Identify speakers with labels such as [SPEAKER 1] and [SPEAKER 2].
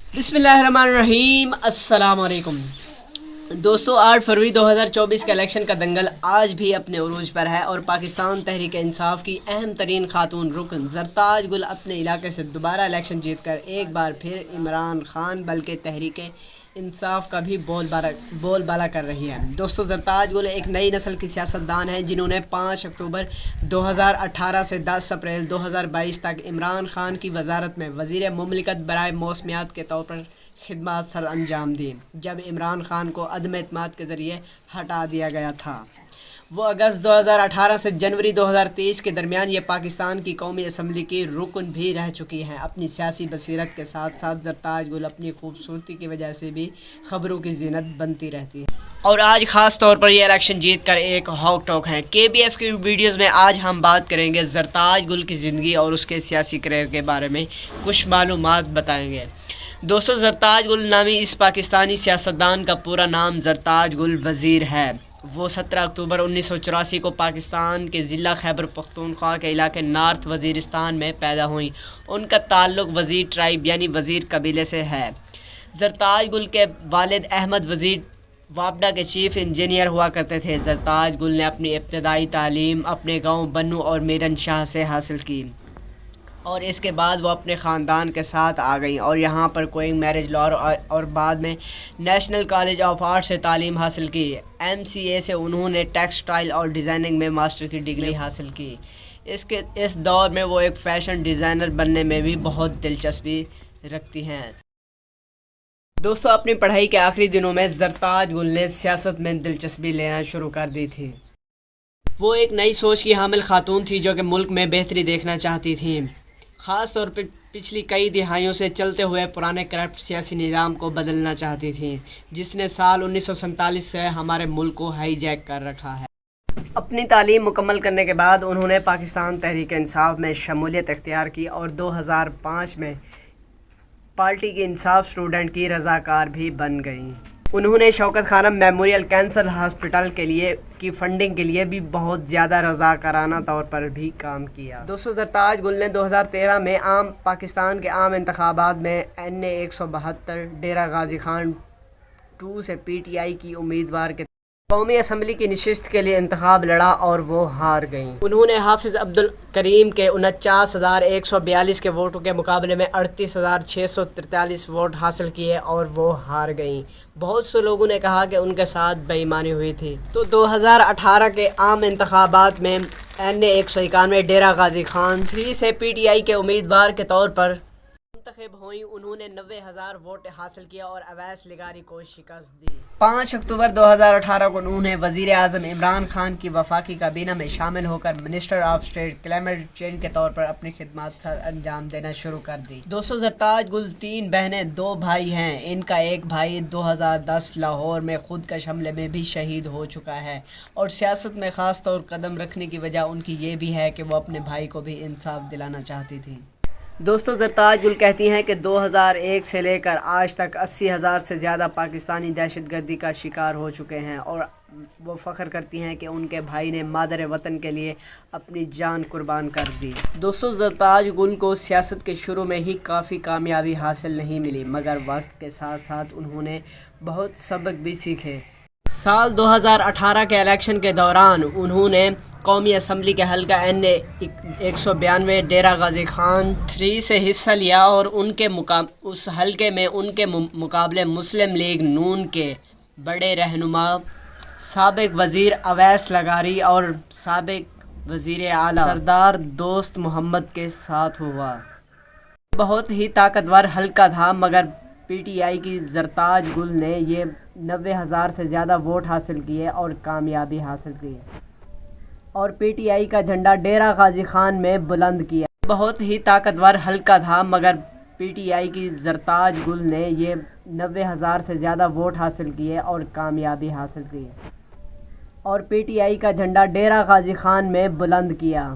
[SPEAKER 1] बिस्मिल्लाहिर्रहमानिर्रहीम। अस्सलाम वालेकुम दोस्तों, 8 फरवरी 2024 का इलेक्शन का दंगल आज भी अपने उरूज पर है और पाकिस्तान तहरीक इंसाफ की अहम तरीन खातून रुकन जरताज गुल अपने इलाके से दोबारा इलेक्शन जीत कर एक बार फिर इमरान खान बल्कि तहरीक इंसाफ का भी बोलबाला कर रही है। दोस्तों, जरताज गुल एक नई नस्ल की सियासतदान हैं जिन्होंने 5 अक्टूबर 2018 से 10 अप्रैल 2022 तक इमरान खान की वजारत में वज़ीर मुमलिकत बराए मौसमियात के तौर पर खिदमत सर अंजाम दी, जब इमरान खान को अदम एतमाद के ज़रिए हटा दिया गया था। वो अगस्त 2018 से जनवरी 2023 के दरमियान ये पाकिस्तान की कौमी असम्बली की रुकन भी रह चुकी हैं। अपनी सियासी बसीरत के साथ साथ जरताज गुल अपनी खूबसूरती की वजह से भी खबरों की ज़ीनत बनती रहती है और आज ख़ास तौर पर ये इलेक्शन जीत कर एक हॉक टॉक हैं। KBF की वीडियोज़ में आज हम बात करेंगे जरताज गुल की ज़िंदगी और उसके सियासी करियर के बारे में कुछ मालूमात बताएंगे। दोस्तों, जरताज गुल नामी इस पाकिस्तानी सियासतदान का पूरा नाम जरताज गुल वज़ीर है। वो 17 अक्टूबर 1984 को पाकिस्तान के ज़िला खैबर पख्तूनख्वा के इलाके नॉर्थ वज़ीरिस्तान में पैदा हुई। उनका ताल्लुक़ वज़ीर ट्राइब यानी वज़ीर कबीले से है। जरताज गुल के वालिद अहमद वज़ीर वापडा के चीफ इंजीनियर हुआ करते थे। जरताज गुल ने अपनी इब्तदाई तालीम अपने गांव बन्नू और मीरन शाह से हासिल की और इसके बाद वो अपने ख़ानदान के साथ आ गई और यहाँ पर क्वीन मैरिज लॉ और बाद में नेशनल कॉलेज ऑफ आर्ट से तालीम हासिल की। MCA से उन्होंने टेक्सटाइल और डिज़ाइनिंग में मास्टर की डिग्री हासिल की। इस दौर में वो एक फ़ैशन डिज़ाइनर बनने में भी बहुत दिलचस्पी रखती हैं। दोस्तों, अपनी पढ़ाई के आखिरी दिनों में जरताज गुल ने सियासत में दिलचस्पी लेना शुरू कर दी थी। वो एक नई सोच की हामिल खातून थी जो कि मुल्क में बेहतरी देखना चाहती थी। ख़ास तौर पर पिछली कई दिहाइयों से चलते हुए पुराने करप्ट सियासी निज़ाम को बदलना चाहती थी, जिसने साल 1947 से हमारे मुल्क को हाईजैक कर रखा है। अपनी तालीम मुकम्मल करने के बाद उन्होंने पाकिस्तान तहरीक इंसाफ में शमूलियत इख्तियार की और 2005 में पार्टी की इंसाफ स्टूडेंट की रज़ाकार भी बन गईं। उन्होंने Shaukat Khanum memorial cancer hospital की फंडिंग के लिए भी बहुत ज़्यादा रज़ाकाराना तौर पर भी काम किया। दोस्तों, जरताज गुल ने 2013 में पाकिस्तान के आम इंतखाबात में NA 172 डेरा गाजी खान 2 से PTI की उम्मीदवार के कौमी असम्बली की नशिस्त के लिए इंतखाब लड़ा और वो हार गईं। उन्होंने हाफिज़ अब्दुल करीम के 49,142 के वोटों के मुकाबले में 38,643 वोट हासिल किए और वो हार गईं। बहुत से लोगों ने कहा कि उनके साथ बेईमानी हुई थी। तो 2018 के आम इंतखाबात में NA 191 डेरा गाजी खान 3 से PTI के उम्मीदवार के तौर पर मुंतखब हुई। उन्होंने 90,000 वोट हासिल किया और अवैस लिगारी को शिकस्त दी। 5 अक्टूबर 2018 को उन्होंने वज़ीर आज़म इमरान खान की वफाकी काबीना में शामिल होकर minister of state climate change के तौर पर अपनी खिदमत सर अंजाम देना शुरू कर दी। दोस्तों, जरताज गुल 3 बहनें 2 भाई हैं। इनका एक भाई 2010 लाहौर में खुदकश हमले में भी शहीद हो चुका है और सियासत में ख़ास तौर कदम रखने की वजह उनकी ये भी है कि वो अपने भाई को भी इंसाफ दिलाना चाहती थी। दोस्तों, जरताज गुल कहती हैं कि 2001 से लेकर आज तक 80,000 से ज़्यादा पाकिस्तानी दहशतगर्दी का शिकार हो चुके हैं और वो फ़ख्र करती हैं कि उनके भाई ने मादर वतन के लिए अपनी जान कुर्बान कर दी। दोस्तों, जरताज गुल को सियासत के शुरू में ही काफ़ी कामयाबी हासिल नहीं मिली, मगर वक्त के साथ साथ उन्होंने बहुत सबक भी सीखे। साल 2018 के इलेक्शन के दौरान उन्होंने कौमी असम्बली के हल्का NA 192 डेरा गाजी खान 3 से हिस्सा लिया और उस हल्के में उनके मुकाबले मुस्लिम लीग नून के बड़े रहनुमा साबिक वज़ीर अवैस लगारी और साबिक वज़ीर आला सरदार दोस्त मोहम्मद के साथ हुआ। बहुत ही ताकतवर हल्का था, मगर PTI की जरताज गुल ने ये 90,000 से ज़्यादा वोट हासिल किए और कामयाबी हासिल की और PTI का झंडा डेरा गाजी खान में बुलंद किया। बहुत ही ताकतवर हल्का था, मगर PTI की जरताज गुल ने ये 90,000 से ज़्यादा वोट हासिल किए और कामयाबी हासिल की और PTI का झंडा डेरा गाजी खान में बुलंद किया।